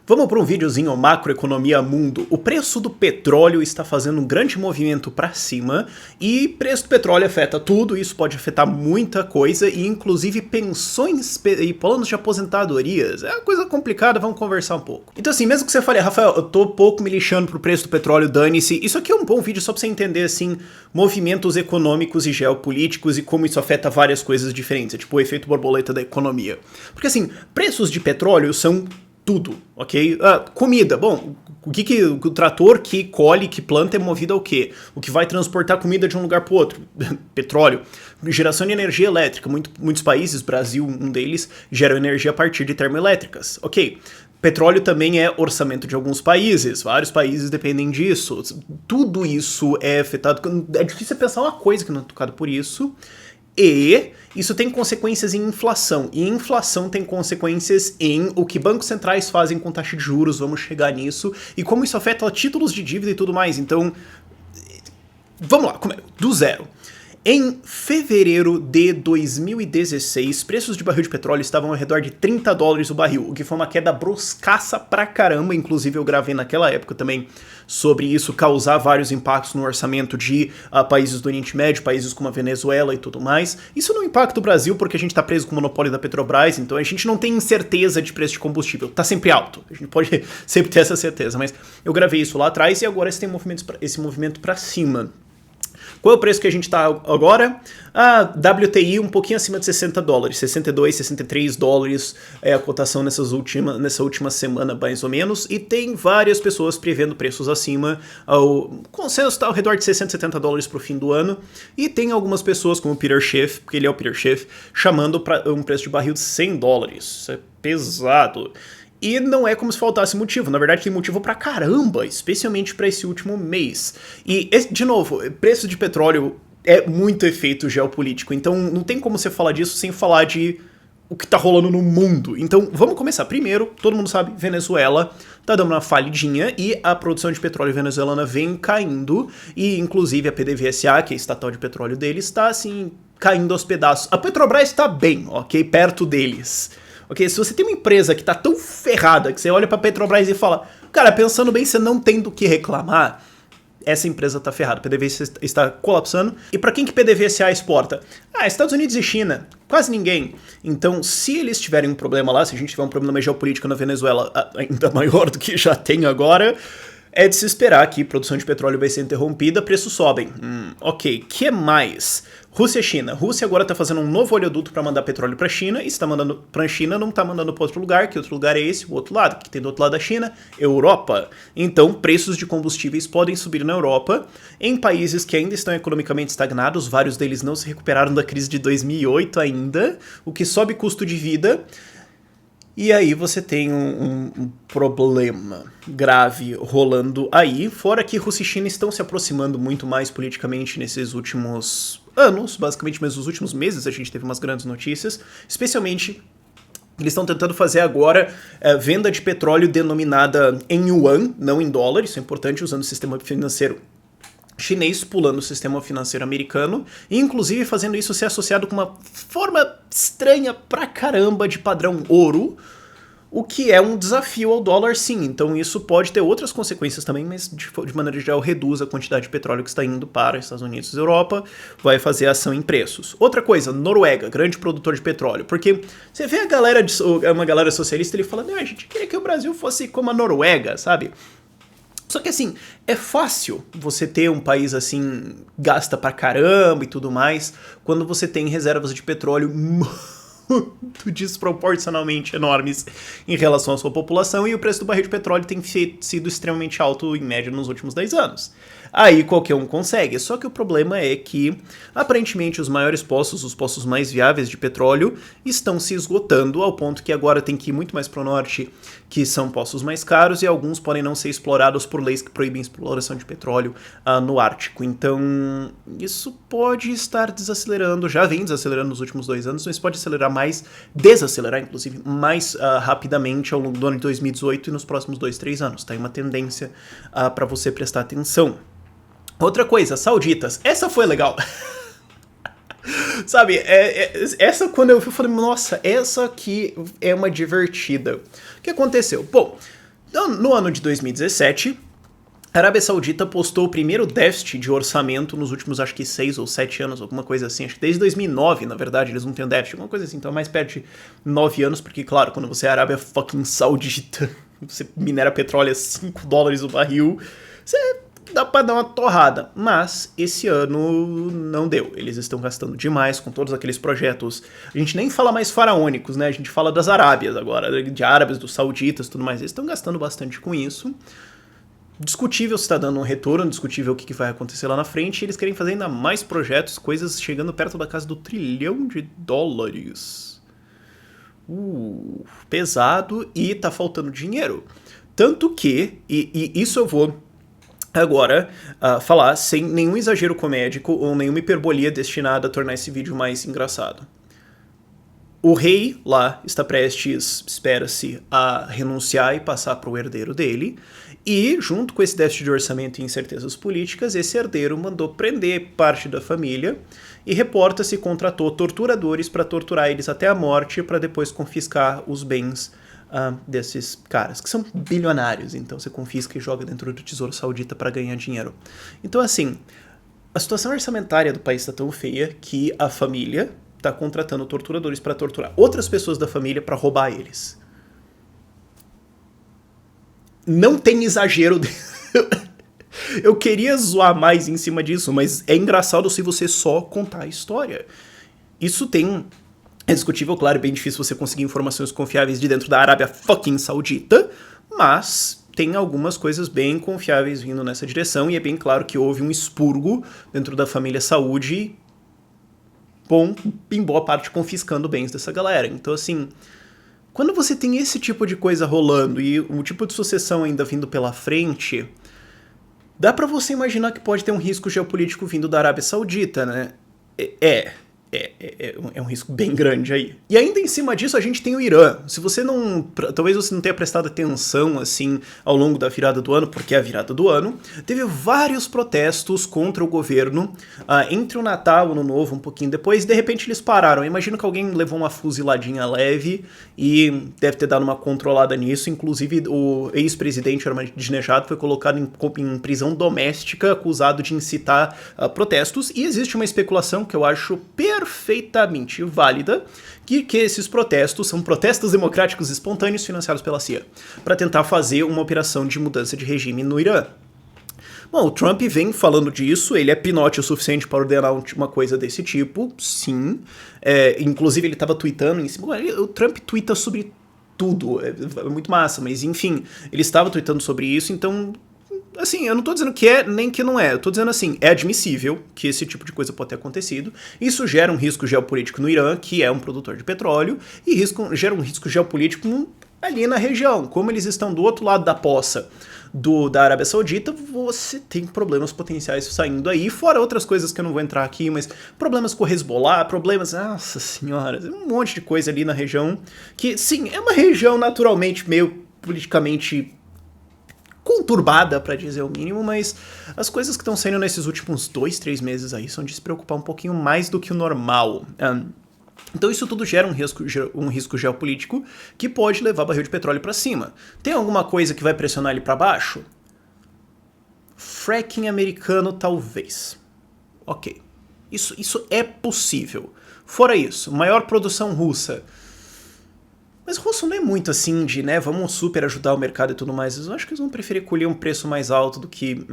Vamos para um videozinho macroeconomia mundo. O preço do petróleo está fazendo um grande movimento para cima e preço do petróleo afeta tudo, isso pode afetar muita coisa e inclusive pensões e planos de aposentadorias. É uma coisa complicada, vamos conversar um pouco. Então assim, mesmo que você fale, Rafael, eu tô pouco me lixando pro preço do petróleo, dane-se, isso aqui é um bom vídeo só para você entender assim, movimentos econômicos e geopolíticos e como isso afeta várias coisas diferentes, é tipo o efeito borboleta da economia. Porque assim, preços de petróleo são tudo, ok? Comida, bom, o trator que colhe, que planta é movido ao quê? O que vai transportar comida de um lugar para o outro? Petróleo. Geração de energia elétrica, muitos países, Brasil um deles, geram energia a partir de termoelétricas, ok? Petróleo também é orçamento de alguns países, vários países dependem disso, tudo isso é afetado, é difícil pensar uma coisa que não é tocada por isso. E isso tem consequências em inflação, e inflação tem consequências em o que bancos centrais fazem com taxa de juros, vamos chegar nisso, e como isso afeta títulos de dívida e tudo mais. Então, vamos lá, do zero. Em fevereiro de 2016, preços de barril de petróleo estavam ao redor de $30 o barril, o que foi uma queda bruscaça pra caramba, inclusive eu gravei naquela época também sobre isso causar vários impactos no orçamento de países do Oriente Médio, países como a Venezuela e tudo mais. Isso não impacta o Brasil porque a gente tá preso com o monopólio da Petrobras, então a gente não tem incerteza de preço de combustível, tá sempre alto, a gente pode sempre ter essa certeza, mas eu gravei isso lá atrás e agora esse movimento pra cima. Qual é o preço que a gente está agora? A WTI um pouquinho acima de $60, 62, 63 dólares é a cotação nessa última semana mais ou menos, e tem várias pessoas prevendo preços acima, o consenso está ao redor de 60, 70 dólares para o fim do ano, e tem algumas pessoas como o Peter Schiff, porque ele é o Peter Schiff, chamando para um preço de barril de 100 dólares, isso é pesado. E não é como se faltasse motivo, na verdade tem motivo pra caramba, especialmente pra esse último mês. E, de novo, preço de petróleo é muito efeito geopolítico, então não tem como você falar disso sem falar de o que tá rolando no mundo. Então vamos começar primeiro, todo mundo sabe, Venezuela tá dando uma falhidinha e a produção de petróleo venezuelana vem caindo, e inclusive a PDVSA, que é a estatal de petróleo deles, tá assim, caindo aos pedaços. A Petrobras tá bem, ok, perto deles. Ok, se você tem uma empresa que tá tão ferrada que você olha pra Petrobras e fala, cara, pensando bem, você não tem do que reclamar, essa empresa tá ferrada, PDVSA está colapsando. E pra quem que PDVSA exporta? Estados Unidos e China, quase ninguém. Então, se eles tiverem um problema lá, se a gente tiver um problema geopolítico na Venezuela ainda maior do que já tem agora, é de se esperar que produção de petróleo vai ser interrompida, preços sobem. Ok, que mais? Rússia e China. Rússia agora tá fazendo um novo oleoduto para mandar petróleo para a China, e se tá mandando para a China, não tá mandando para outro lugar, que outro lugar é esse, o outro lado, que tem do outro lado da China, Europa. Então, preços de combustíveis podem subir na Europa, em países que ainda estão economicamente estagnados, vários deles não se recuperaram da crise de 2008 ainda, o que sobe custo de vida. E aí você tem um problema grave rolando aí, fora que Rússia e China estão se aproximando muito mais politicamente nesses últimos anos, basicamente mesmo nos últimos meses a gente teve umas grandes notícias, especialmente eles estão tentando fazer agora venda de petróleo denominada em yuan, não em dólar, isso é importante, usando o sistema financeiro chinês pulando o sistema financeiro americano, e inclusive fazendo isso ser associado com uma forma estranha pra caramba de padrão ouro, o que é um desafio ao dólar sim, então isso pode ter outras consequências também, mas de maneira geral reduz a quantidade de petróleo que está indo para Estados Unidos e Europa, vai fazer ação em preços. Outra coisa, Noruega, grande produtor de petróleo, porque você vê uma galera socialista, ele fala, não, a gente queria que o Brasil fosse como a Noruega, sabe? Só que assim, é fácil você ter um país assim, gasta pra caramba e tudo mais, quando você tem reservas de petróleo muito desproporcionalmente enormes em relação à sua população, e o preço do barril de petróleo tem sido extremamente alto em média nos últimos 10 anos. Aí qualquer um consegue, só que o problema é que aparentemente os maiores poços, os poços mais viáveis de petróleo, estão se esgotando ao ponto que agora tem que ir muito mais para o norte, que são poços mais caros, e alguns podem não ser explorados por leis que proíbem a exploração de petróleo no Ártico. Então isso pode estar desacelerando, já vem desacelerando nos últimos 2 anos, mas pode acelerar mais, desacelerar inclusive, mais rapidamente ao longo do ano de 2018 e nos próximos 2, 3 anos. Tá aí uma tendência para você prestar atenção. Outra coisa, sauditas, essa foi legal. Sabe, essa quando eu falei, nossa, essa aqui é uma divertida. O que aconteceu? Bom, No ano de 2017, a Arábia Saudita postou o primeiro déficit de orçamento nos últimos, acho que 6 ou 7 anos, alguma coisa assim. Acho que desde 2009, na verdade, eles não têm déficit, alguma coisa assim. Então é mais perto de 9 anos, porque, claro, quando você é Arábia fucking Saudita, você minera petróleo a $5 o barril, você dá pra dar uma torrada. Mas esse ano não deu. Eles estão gastando demais com todos aqueles projetos. A gente nem fala mais faraônicos, né? A gente fala das Arábias agora, de árabes, dos sauditas e tudo mais. Eles estão gastando bastante com isso. Discutível se está dando um retorno, discutível o que vai acontecer lá na frente, e eles querem fazer ainda mais projetos, coisas chegando perto da casa do $1 trilhão. Pesado, e tá faltando dinheiro. Tanto que, e isso eu vou agora falar sem nenhum exagero comédico ou nenhuma hiperbolia destinada a tornar esse vídeo mais engraçado. O rei lá está prestes, espera-se, a renunciar e passar para o herdeiro dele. E, junto com esse déficit de orçamento e incertezas políticas, esse herdeiro mandou prender parte da família e reporta-se contratou torturadores para torturar eles até a morte para depois confiscar os bens desses caras, que são bilionários. Então você confisca e joga dentro do Tesouro Saudita para ganhar dinheiro. Então, assim, a situação orçamentária do país está tão feia que a família tá contratando torturadores para torturar outras pessoas da família para roubar eles. Não tem exagero. Eu queria zoar mais em cima disso, mas é engraçado se você só contar a história. Isso tem... É discutível, claro, é bem difícil você conseguir informações confiáveis de dentro da Arábia fucking Saudita, mas tem algumas coisas bem confiáveis vindo nessa direção, e é bem claro que houve um expurgo dentro da família Saúde, bom, em boa parte confiscando bens dessa galera. Então, assim, quando você tem esse tipo de coisa rolando e um tipo de sucessão ainda vindo pela frente, dá pra você imaginar que pode ter um risco geopolítico vindo da Arábia Saudita, né? É um risco bem grande aí. E ainda em cima disso a gente tem o Irã. Se você não... Talvez você não tenha prestado atenção, assim, ao longo da virada do ano, porque é a virada do ano, teve vários protestos contra o governo entre o Natal e o Ano Novo, um pouquinho depois, e de repente eles pararam. Eu imagino que alguém levou uma fuziladinha leve e deve ter dado uma controlada nisso. Inclusive o ex-presidente Ahmadinejad foi colocado em prisão doméstica, acusado de incitar protestos, e existe uma especulação que eu acho perfeitamente válida, que esses protestos são protestos democráticos espontâneos financiados pela CIA, para tentar fazer uma operação de mudança de regime no Irã. Bom, o Trump vem falando disso, ele é pinote o suficiente para ordenar uma coisa desse tipo, sim. Inclusive ele estava tweetando em cima. O Trump tweeta sobre tudo, é muito massa, mas enfim, ele estava tweetando sobre isso, então... Assim, eu não tô dizendo que é nem que não é, eu tô dizendo assim, é admissível que esse tipo de coisa pode ter acontecido. Isso gera um risco geopolítico no Irã, que é um produtor de petróleo, e gera um risco geopolítico ali na região. Como eles estão do outro lado da poça da Arábia Saudita, você tem problemas potenciais saindo aí, fora outras coisas que eu não vou entrar aqui, mas problemas com o Hezbollah, problemas, nossa senhora, um monte de coisa ali na região, que sim, é uma região naturalmente meio politicamente conturbada, para dizer o mínimo, mas as coisas que estão saindo nesses últimos 2, 3 meses aí são de se preocupar um pouquinho mais do que o normal. Então isso tudo gera um risco geopolítico que pode levar o barril de petróleo para cima. Tem alguma coisa que vai pressionar ele para baixo? Fracking americano, talvez. Ok. Isso é possível. Fora isso, maior produção russa. Mas o russo não é muito assim de, né, vamos super ajudar o mercado e tudo mais. Eu acho que eles vão preferir colher um preço mais alto do que...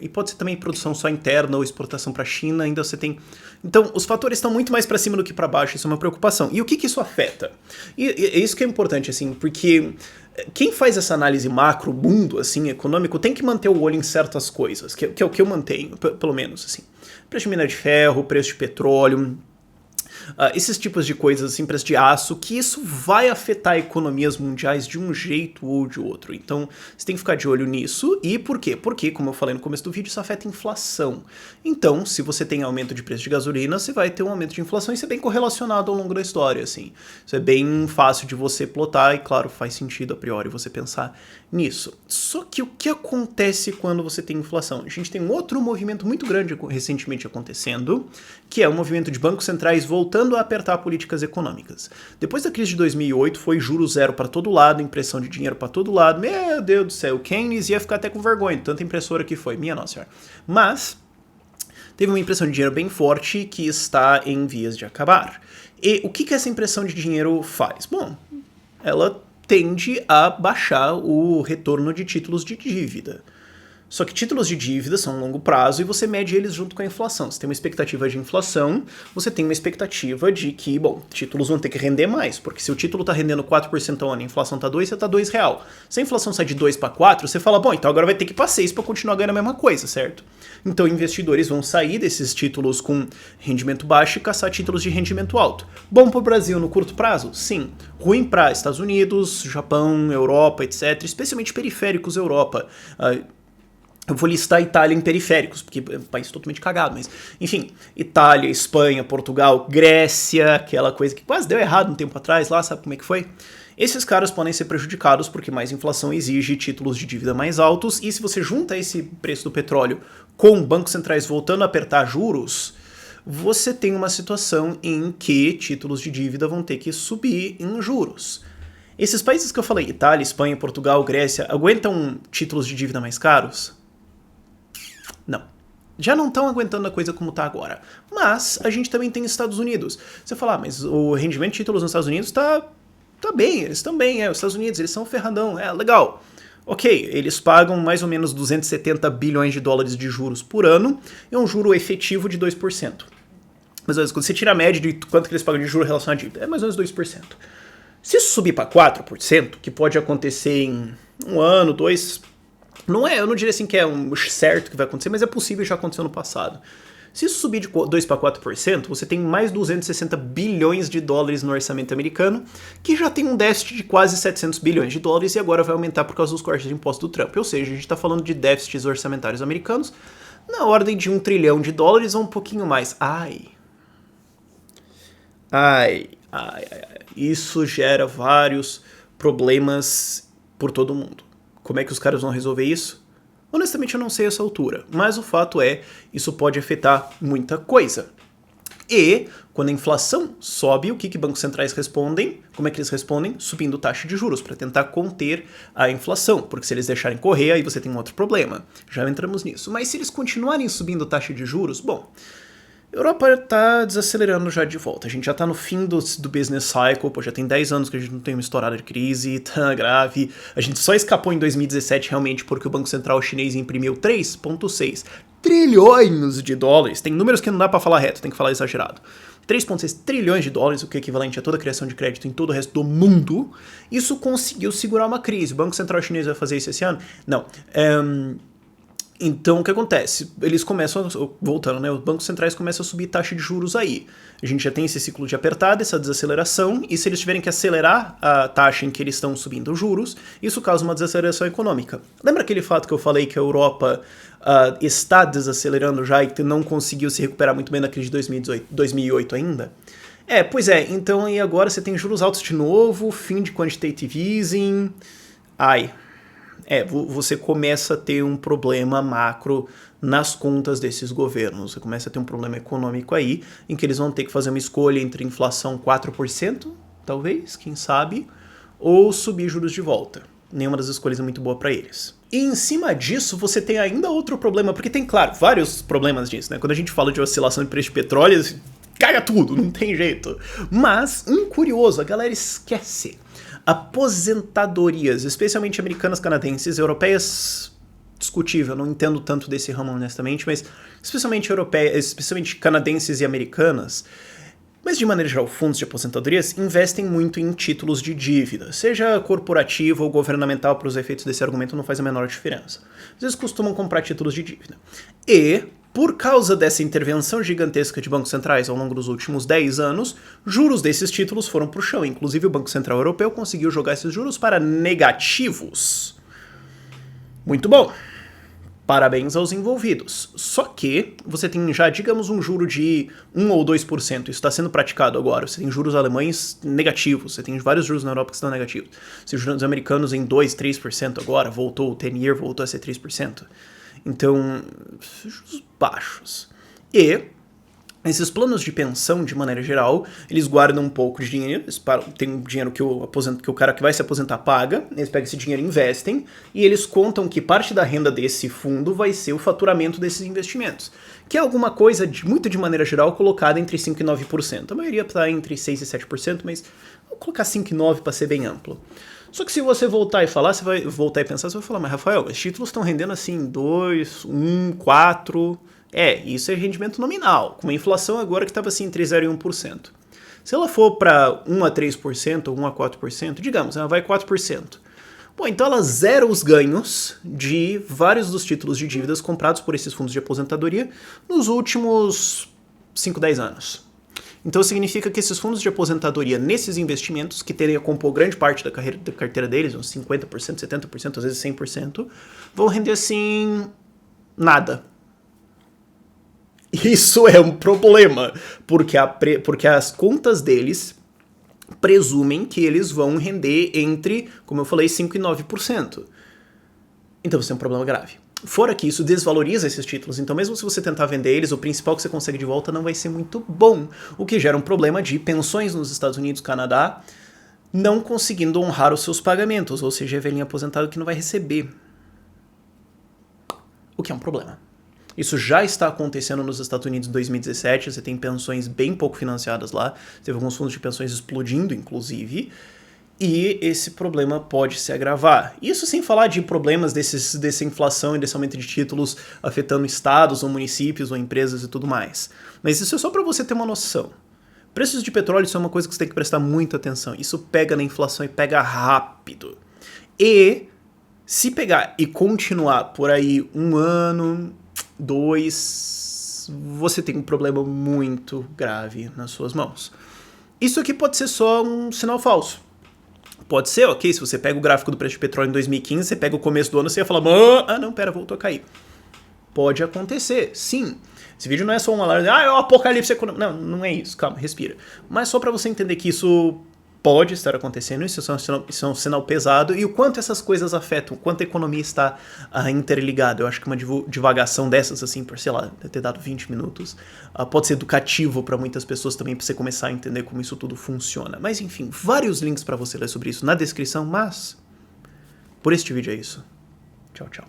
e pode ser também produção só interna ou exportação para a China, ainda você tem... Então, os fatores estão muito mais para cima do que para baixo, isso é uma preocupação. E o que isso afeta? E isso que é importante, assim, porque quem faz essa análise macro, mundo, assim, econômico, tem que manter o olho em certas coisas, que é o que eu mantenho, pelo menos, assim. Preço de minério de ferro, preço de petróleo... esses tipos de coisas, assim, preço de aço, que isso vai afetar economias mundiais de um jeito ou de outro. Então, você tem que ficar de olho nisso. E por quê? Porque, como eu falei no começo do vídeo, isso afeta a inflação. Então, se você tem aumento de preço de gasolina, você vai ter um aumento de inflação, e isso é bem correlacionado ao longo da história, assim. Isso é bem fácil de você plotar e, claro, faz sentido a priori você pensar nisso. Só que o que acontece quando você tem inflação? A gente tem um outro movimento muito grande recentemente acontecendo, que é o movimento de bancos centrais voltando voltando a apertar políticas econômicas. Depois da crise de 2008, foi juro zero para todo lado, impressão de dinheiro para todo lado. Meu Deus do céu, o Keynes ia ficar até com vergonha, tanta impressora que foi, minha nossa senhora. Mas teve uma impressão de dinheiro bem forte que está em vias de acabar. E o que essa impressão de dinheiro faz? Bom, ela tende a baixar o retorno de títulos de dívida. Só que títulos de dívida são a longo prazo e você mede eles junto com a inflação. Você tem uma expectativa de inflação, você tem uma expectativa de que, bom, títulos vão ter que render mais, porque se o título está rendendo 4% ao ano e a inflação está 2, você está R$2. Se a inflação sai de 2 para 4, você fala, bom, então agora vai ter que ir para 6 para continuar ganhando a mesma coisa, certo? Então investidores vão sair desses títulos com rendimento baixo e caçar títulos de rendimento alto. Bom para o Brasil no curto prazo? Sim. Ruim para Estados Unidos, Japão, Europa, etc., especialmente periféricos Europa. Eu vou listar Itália em periféricos, porque é um país totalmente cagado, mas... Enfim, Itália, Espanha, Portugal, Grécia, aquela coisa que quase deu errado um tempo atrás lá, sabe como é que foi? Esses caras podem ser prejudicados porque mais inflação exige títulos de dívida mais altos, e se você junta esse preço do petróleo com bancos centrais voltando a apertar juros, você tem uma situação em que títulos de dívida vão ter que subir em juros. Esses países que eu falei, Itália, Espanha, Portugal, Grécia, aguentam títulos de dívida mais caros? Não. Já não estão aguentando a coisa como está agora. Mas a gente também tem Estados Unidos. Você fala, mas o rendimento de títulos nos Estados Unidos está bem, eles estão bem, os Estados Unidos, eles são ferradão, legal. Ok, eles pagam mais ou menos 270 bilhões de dólares de juros por ano, e um juro efetivo de 2%. Mas quando você tira a média de quanto que eles pagam de juro em relação à dívida, é mais ou menos 2%. Se isso subir para 4%, que pode acontecer em um ano, dois... Não é, eu não diria assim que é um certo que vai acontecer, mas é possível, já aconteceu no passado. Se isso subir de 2 para 4%, você tem mais 260 bilhões de dólares no orçamento americano, que já tem um déficit de quase 700 bilhões de dólares e agora vai aumentar por causa dos cortes de imposto do Trump. Ou seja, a gente está falando de déficits orçamentários americanos na ordem de $1 trilhão ou um pouquinho mais. Isso gera vários problemas por todo mundo. Como é que os caras vão resolver isso? Honestamente, eu não sei essa altura, mas o fato é, isso pode afetar muita coisa. E, quando a inflação sobe, o que bancos centrais respondem? Como é que eles respondem? Subindo taxa de juros, para tentar conter a inflação, porque se eles deixarem correr, aí você tem um outro problema. Já entramos nisso. Mas se eles continuarem subindo taxa de juros, bom... A Europa está desacelerando já de volta. A gente já está no fim do business cycle, já tem 10 anos que a gente não tem uma estourada de crise tão grave. A gente só escapou em 2017 realmente porque o Banco Central chinês imprimiu 3,6 trilhões de dólares. Tem números que não dá para falar reto, tem que falar exagerado. 3,6 trilhões de dólares, o que é equivalente a toda a criação de crédito em todo o resto do mundo. Isso conseguiu segurar uma crise. O Banco Central chinês vai fazer isso esse ano? Não. Então, o que acontece? Eles começam, voltando, né? Os bancos centrais começam a subir taxa de juros aí. A gente já tem esse ciclo de apertada, essa desaceleração, e se eles tiverem que acelerar a taxa em que eles estão subindo os juros, isso causa uma desaceleração econômica. Lembra aquele fato que eu falei que a Europa está desacelerando já e não conseguiu se recuperar muito bem na crise de 2008 ainda? Pois é, então e agora você tem juros altos de novo, fim de quantitative easing... Você começa a ter um problema macro nas contas desses governos. Você começa a ter um problema econômico aí, em que eles vão ter que fazer uma escolha entre inflação 4%, talvez, quem sabe, ou subir juros de volta. Nenhuma das escolhas é muito boa para eles. E em cima disso, você tem ainda outro problema, porque tem, claro, vários problemas disso, né? Quando a gente fala de oscilação de preço de petróleo, caga tudo, não tem jeito. Mas, curioso, a galera esquece. Aposentadorias, especialmente americanas, canadenses, europeias, discutível, não entendo tanto desse ramo honestamente, mas especialmente europeias, especialmente canadenses e americanas, mas de maneira geral, fundos de aposentadorias investem muito em títulos de dívida, seja corporativo ou governamental, para os efeitos desse argumento não faz a menor diferença. Às vezes costumam comprar títulos de dívida. E... por causa dessa intervenção gigantesca de bancos centrais ao longo dos últimos 10 anos, juros desses títulos foram para o chão. Inclusive o Banco Central Europeu conseguiu jogar esses juros para negativos. Muito bom. Parabéns aos envolvidos. Só que você tem já, digamos, um juro de 1 ou 2%. Isso está sendo praticado agora. Você tem juros alemães negativos. Você tem vários juros na Europa que estão negativos. Você tem juros americanos em 2, 3% agora. Voltou, o 10-year voltou a ser 3%. Então, juros baixos. E Esses planos de pensão, de maneira geral, eles guardam um pouco de dinheiro, tem um dinheiro que o cara que vai se aposentar paga, eles pegam esse dinheiro e investem, e eles contam que parte da renda desse fundo vai ser o faturamento desses investimentos, que é alguma coisa, muito de maneira geral, colocada entre 5% e 9%. A maioria está entre 6% e 7%, mas vou colocar 5% e 9% para ser bem amplo. Só que se você voltar e falar, você vai voltar e pensar, você vai falar, mas Rafael, os títulos estão rendendo assim 2, 1, 4... isso é rendimento nominal, com uma inflação agora que estava assim entre 0% e 1%. Se ela for para 1 a 3% ou 1 a 4%, digamos, ela vai 4%. Bom, então ela zera os ganhos de vários dos títulos de dívidas comprados por esses fundos de aposentadoria nos últimos 5, 10 anos. Então significa que esses fundos de aposentadoria, nesses investimentos, que terem a compor grande parte da carteira deles, uns 50%, 70%, às vezes 100%, vão render assim nada. Isso é um problema, porque as contas deles presumem que eles vão render entre, como eu falei, 5% e 9%. Então você tem um problema grave. Fora que isso desvaloriza esses títulos, então mesmo se você tentar vender eles, o principal que você consegue de volta não vai ser muito bom, o que gera um problema de pensões nos Estados Unidos, Canadá, não conseguindo honrar os seus pagamentos, ou seja, é velhinho aposentado que não vai receber. O que é um problema. Isso já está acontecendo nos Estados Unidos em 2017, você tem pensões bem pouco financiadas lá, teve alguns fundos de pensões explodindo, inclusive, e esse problema pode se agravar. Isso sem falar de problemas dessa inflação e desse aumento de títulos afetando estados ou municípios ou empresas e tudo mais. Mas isso é só para você ter uma noção. Preços de petróleo, isso é uma coisa que você tem que prestar muita atenção. Isso pega na inflação e pega rápido. E se pegar e continuar por aí 1 ano, 2, você tem um problema muito grave nas suas mãos. Isso aqui pode ser só um sinal falso. Pode ser, ok, se você pega o gráfico do preço de petróleo em 2015, você pega o começo do ano, você ia falar, não, pera, voltou a cair. Pode acontecer, sim. Esse vídeo não é só um alarme, é o apocalipse econômico. Não, não é isso, calma, respira. Mas só pra você entender que isso pode estar acontecendo, isso é um sinal pesado, e o quanto essas coisas afetam, o quanto a economia está interligada. Eu acho que uma divagação dessas, assim, por, sei lá, ter dado 20 minutos, pode ser educativo para muitas pessoas também, para você começar a entender como isso tudo funciona. Mas, enfim, vários links para você ler sobre isso na descrição, mas por este vídeo é isso. Tchau, tchau.